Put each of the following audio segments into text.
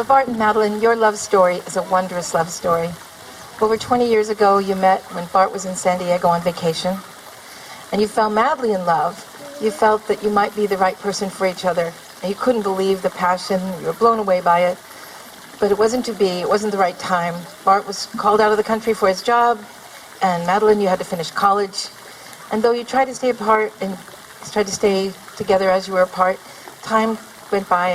For Bart and Madeline, your love story is a wondrous love story. Over 20 years ago, you met when Bart was in San Diego on vacation, and you found madly in love. You felt that you might be the right person for each other, and you couldn't believe the passion. You were blown away by it, but it wasn't to be. It wasn't the right time. Bart was called out of the country for his job, and Madeline, you had to finish college. And though you tried to stay apart and tried to stay together as you were apart, time went by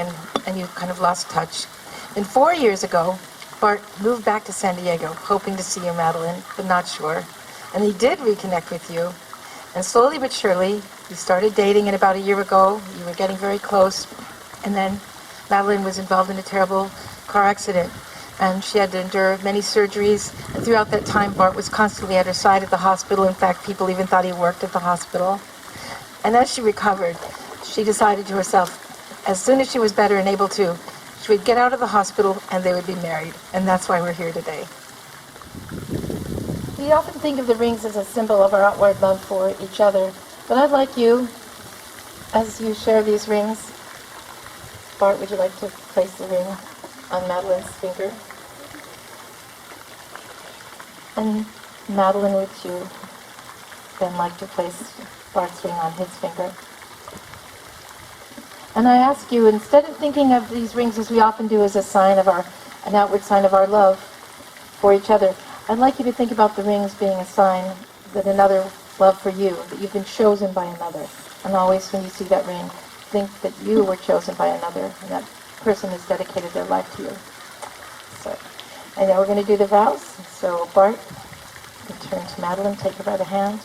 and you kind of lost touch. And 4 years ago, Bart moved back to San Diego, hoping to see you, Madeline, but not sure. And he did reconnect with you. And slowly but surely, you started dating, and about a year ago, you were getting very close. And then Madeline was involved in a terrible car accident, and she had to endure many surgeries. And throughout that time, Bart was constantly at her side at the hospital. In fact, people even thought he worked at the hospital. And as she recovered, she decided to herself, as soon as she was better and able to, she would get out of the hospital and they would be married. And that's why we're here today. We often think of the rings as a symbol of our outward love for each other. But I'd like you, as you share these rings, Bart, would you like to place the ring on Madeline's finger? And Madeline, would you then like to place Bart's ring on his finger? And I ask you, instead of thinking of these rings as we often do as a sign of an outward sign of our love for each other, I'd like you to think about the rings being a sign that another love for you, that you've been chosen by another. And always when you see that ring, think that you were chosen by another, and that person has dedicated their life to you. So, and now we're going to do the vows. So Bart, you turn to Madeline, take her by the hand.